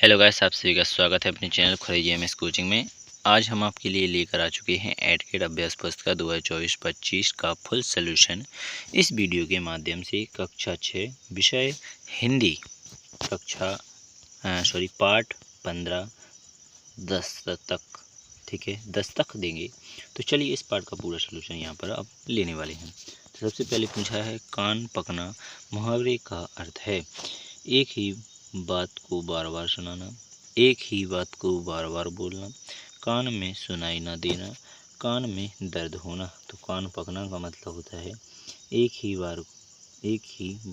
Hello guys, आप सभी का स्वागत है अपने चैनल खुरैजी एमएस कोचिंग में। आज हम आपके लिए लेकर आ चुके हैं एडकेड अभ्यास पुस्तिका 2024-25 का फुल सॉल्यूशन। इस वीडियो के माध्यम से कक्षा 6 विषय हिंदी पाठ 15 10 तक, ठीक है, 10 तक देंगे। तो चलिए इस पाठ का पूरा सॉल्यूशन यहाँ पर अब लेने वाले हैं। तो सबसे पहले पूछा है कान पकना मुहावरे का अर्थ है एक ही बात को बार बार सुनाना, एक ही बात को बार बार बोलना, कान में सुनाई ना देना, कान में दर्द होना। तो कान पकना का मतलब होता है एक ही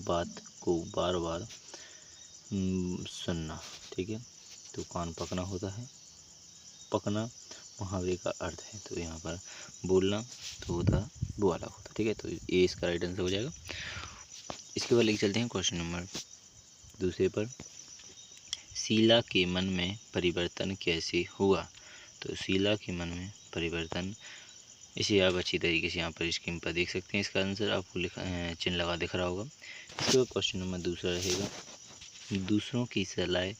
बात को बार बार सुनना, ठीक है। तो कान पकना होता है, पकना मुहावरे का अर्थ है। तो यहाँ पर बोलना तो होता वो वाला होता, ठीक है। तो ये इसका राइट आंसर हो जाएगा। इसके बाद लेके चलते हैं क्वेश्चन नंबर दूसरे पर। शीला के मन में परिवर्तन कैसे हुआ? तो शीला के मन में परिवर्तन, इसे आप अच्छी तरीके से यहाँ पर स्क्रीन पर देख सकते हैं। इसका आंसर आपको चिन्ह लगा दिख रहा होगा। इसके बाद क्वेश्चन नंबर दूसरा रहेगा दूसरों की सलाह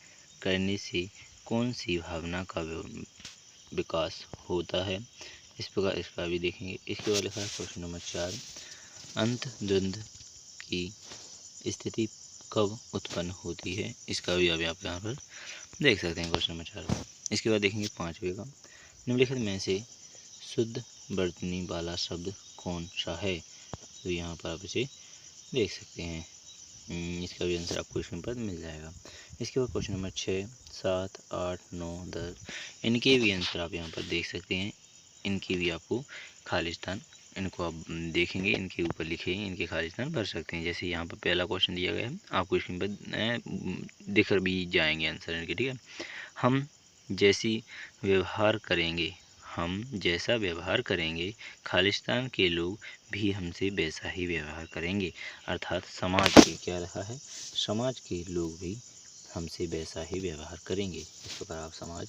करने से कौन सी भावना का विकास होता है? इस प्रकार इसका भी देखेंगे। इसके बाद लिखा है क्वेश्चन नंबर 4 अंतर्द्वंद की स्थिति कब उत्पन्न होती है? इसका भी अब आप यहाँ पर देख सकते हैं क्वेश्चन नंबर 4। इसके बाद देखेंगे 5वें का निम्नलिखित में से शुद्ध वर्तनी वाला शब्द कौन सा है? तो यहाँ पर आप इसे देख सकते हैं। इसका भी आंसर आपको स्क्रीन पर मिल जाएगा। इसके बाद क्वेश्चन नंबर 6 7 8 9 10 इनके भी आंसर आप यहाँ पर देख सकते हैं। इनकी भी आपको खाली स्थान, इनको आप देखेंगे, इनके ऊपर लिखे इनके खाली स्थान भर सकते हैं। जैसे यहाँ पर पहला क्वेश्चन दिया गया है, आपको स्क्रीन पर दिख भी जाएंगे आंसर इनके, ठीक है। हम जैसा व्यवहार करेंगे खालिस्तान के लोग भी हमसे वैसा ही व्यवहार करेंगे। अर्थात समाज के क्या रहा है, समाज के लोग भी हमसे वैसा ही व्यवहार करेंगे। इस प्रकार आप समाज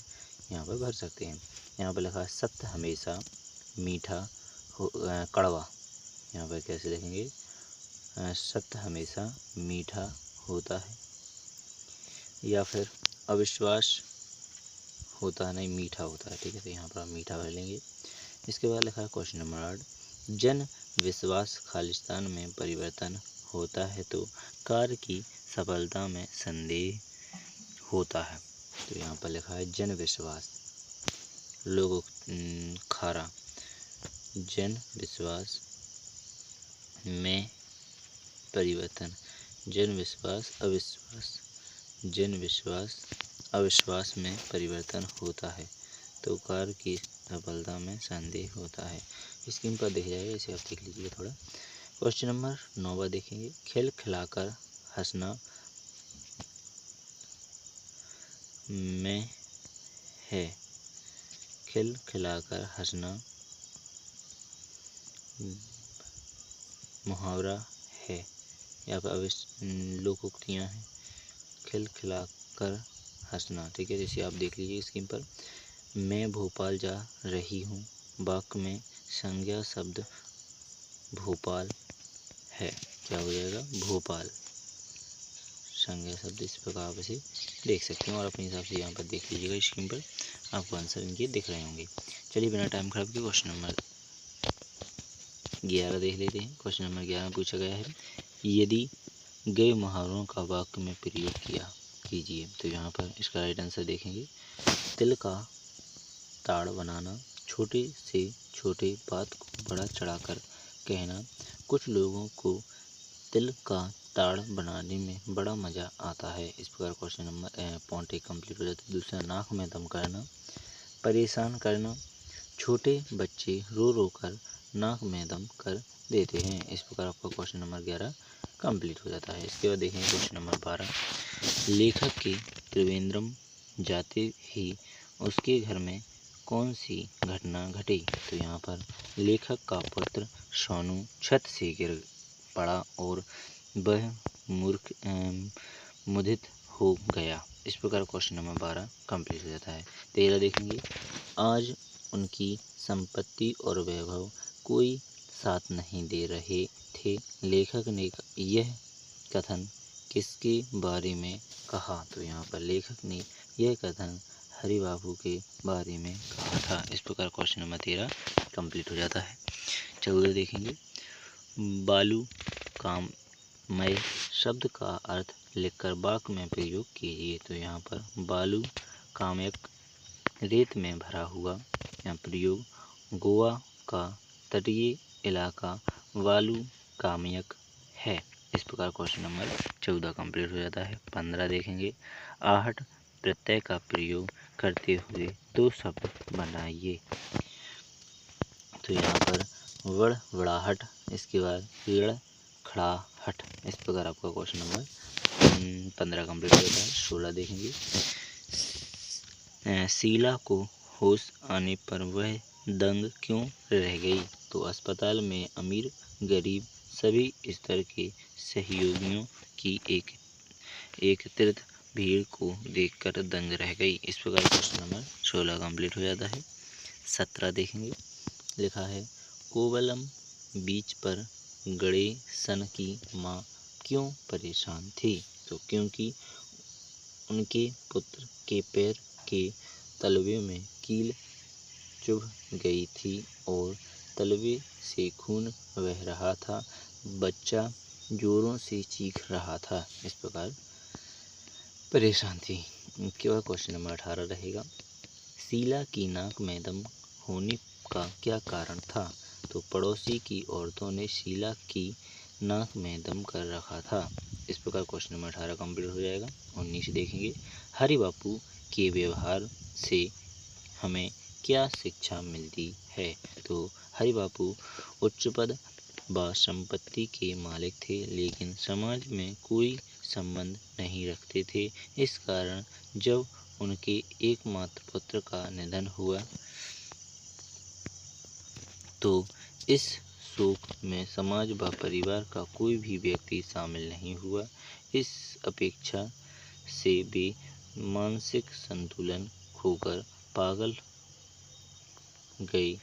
यहाँ पर भर सकते हैं। यहाँ पर लिखा है सत्य हमेशा मीठा कड़वा। यहाँ पर कैसे लिखेंगे? सत्य हमेशा मीठा होता है, या फिर अविश्वास होता है, नहीं मीठा होता है, ठीक है। तो यहाँ पर आप मीठा भर लेंगे। इसके बाद लिखा है क्वेश्चन नंबर 8 जन विश्वास खालिस्तान में परिवर्तन होता है तो कार्य की सफलता में संदेह होता है। तो यहाँ पर लिखा है जन विश्वास लोगों खारा, जन विश्वास में परिवर्तन, जन विश्वास अविश्वास, जन विश्वास अविश्वास में परिवर्तन होता है तो कार्य की सफलता में संदेह होता है। स्क्रीन पर दिख जाएगा, इसे आप देख लीजिए थोड़ा। क्वेश्चन नंबर 9 देखेंगे खेल खिलाकर हंसना में है, खेल खिलाकर हंसना मुहावरा है, या फिर लोकोक्तियाँ हैं। खेल खिलाकर हंसना, ठीक है। जैसे आप देख लीजिए स्क्रीन पर, मैं भोपाल जा रही हूँ, वाक्य में संज्ञा शब्द भोपाल है। क्या हो जाएगा? भोपाल संज्ञा शब्द। इस प्रकार आप इसे देख सकते हैं और अपने हिसाब से यहाँ पर देख लीजिएगा स्क्रीन पर, आपको आंसर इनके दिख रहे होंगे। चलिए बिना टाइम खराब किए क्वेश्चन नंबर 11 देख लेते हैं। क्वेश्चन नंबर 11 में पूछा गया है यदि गए मुहावरों का वाक्य में प्रयोग कीजिए। तो यहाँ पर इसका राइट आंसर देखेंगे तिल का ताड़ बनाना, छोटे से छोटे बात को बड़ा चढ़ाकर कहना, कुछ लोगों को तिल का ताड़ बनाने में बड़ा मज़ा आता है। इस प्रकार क्वेश्चन नंबर पॉइंट 1 कंप्लीट हो जाता है। दूसरा नाक में दम करना, परेशान करना, छोटे बच्चे रो रो कर नाक में दम कर देते हैं। इस प्रकार आपका क्वेश्चन नंबर 11 कंप्लीट हो जाता है। इसके बाद देखेंगे क्वेश्चन नंबर 12 लेखक के त्रिवेंद्रम जाते ही उसके घर में कौन सी घटना घटी? तो यहाँ पर लेखक का पुत्र सोनू छत से गिर पड़ा और वह मुदित हो गया। इस प्रकार क्वेश्चन नंबर 12 कंप्लीट हो जाता है। 13 देखेंगे आज उनकी संपत्ति और वैभव कोई साथ नहीं दे रहे थे, लेखक ने यह कथन किसके बारे में कहा। तो यहाँ पर लेखक ने यह कथन हरि बाबू के बारे में कहा था। इस प्रकार क्वेश्चन नंबर 13 कंप्लीट हो जाता है। 14 देखेंगे, बालू कामय शब्द का अर्थ लिखकर वाक्य में प्रयोग कीजिए। तो यहाँ पर बालू कामयक रेत में भरा हुआ, यहाँ प्रयोग गोवा का तटीय इलाका बालू कामयक है। इस प्रकार क्वेश्चन नंबर 14 कंप्लीट हो जाता है। 15 देखेंगे, आहट प्रत्यय का प्रयोग करते हुए दो शब्द बनाइए। तो यहाँ पर वड़ वड़ाहट, इसके बाद लड़ खड़ाहट। इस प्रकार आपका क्वेश्चन नंबर 15 कंप्लीट हो जाता है। 16 देखेंगे, शीला को होश आने पर वह दंग क्यों रह गई। तो अस्पताल में अमीर गरीब सभी स्तर के सहयोगियों की एकत्रित भीड़ को देखकर दंग रह गई। इस प्रकार क्वेश्चन नंबर 16 कंप्लीट हो जाता है। 17 देखेंगे, लिखा है कोवलम बीच पर गड़े सन की माँ क्यों परेशान थी। तो क्योंकि उनके पुत्र के पैर के तलवे में कील चुभ गई थी और तलवे से खून बह रहा था। बच्चा जोरों से चीख रहा था। इस प्रकार परेशान थी। इसके बाद क्वेश्चन नंबर 18 रहेगा, शीला की नाक में दम होने का क्या कारण था। तो पड़ोसी की औरतों ने शीला की नाक में दम कर रखा था। इस प्रकार क्वेश्चन नंबर 18 कंप्लीट हो जाएगा। 19 देखेंगे, हरि बापू के व्यवहार से हमें क्या शिक्षा मिलती है। तो हरि बापू उच्च पद व संपत्ति के मालिक थे, लेकिन समाज में कोई संबंध नहीं रखते थे। इस कारण जब उनके एकमात्र पुत्र का निधन हुआ तो इस शोक में समाज व परिवार का कोई भी व्यक्ति शामिल नहीं हुआ। इस अपेक्षा से वे मानसिक संतुलन खोकर पागल गए।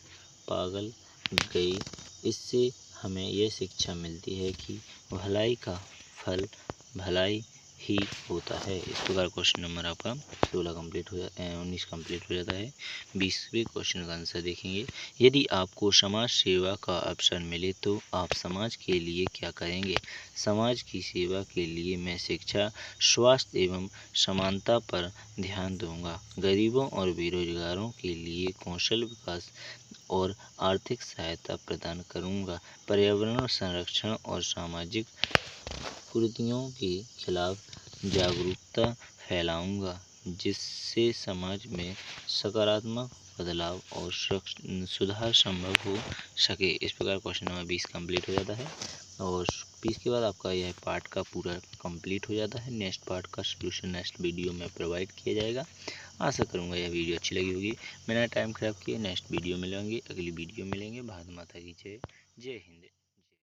इससे हमें यह शिक्षा मिलती है कि भलाई का फल भलाई ही होता है। इस प्रकार क्वेश्चन नंबर आपका 19 कंप्लीट हो जाता है। 20वें क्वेश्चन का आंसर देखेंगे, यदि आपको समाज सेवा का अवसर मिले तो आप समाज के लिए क्या करेंगे। समाज की सेवा के लिए मैं शिक्षा, स्वास्थ्य एवं समानता पर ध्यान दूंगा। गरीबों और बेरोजगारों के लिए कौशल विकास और आर्थिक सहायता प्रदान करूंगा। पर्यावरण संरक्षण और सामाजिक कुरीतियों के खिलाफ जागरूकता फैलाऊंगा, जिससे समाज में सकारात्मक बदलाव और सुधार संभव हो सके। इस प्रकार क्वेश्चन नंबर 20 कंप्लीट हो जाता है और 20 के बाद आपका यह पार्ट का पूरा कंप्लीट हो जाता है। नेक्स्ट पार्ट का सलूशन नेक्स्ट वीडियो में प्रोवाइड किया जाएगा। आशा करूंगा यह वीडियो अच्छी लगी होगी। मैंने टाइम खराब किया, नेक्स्ट वीडियो मिलेंगे, अगली वीडियो मिलेंगे। भारत माता की जय। जय हिंद।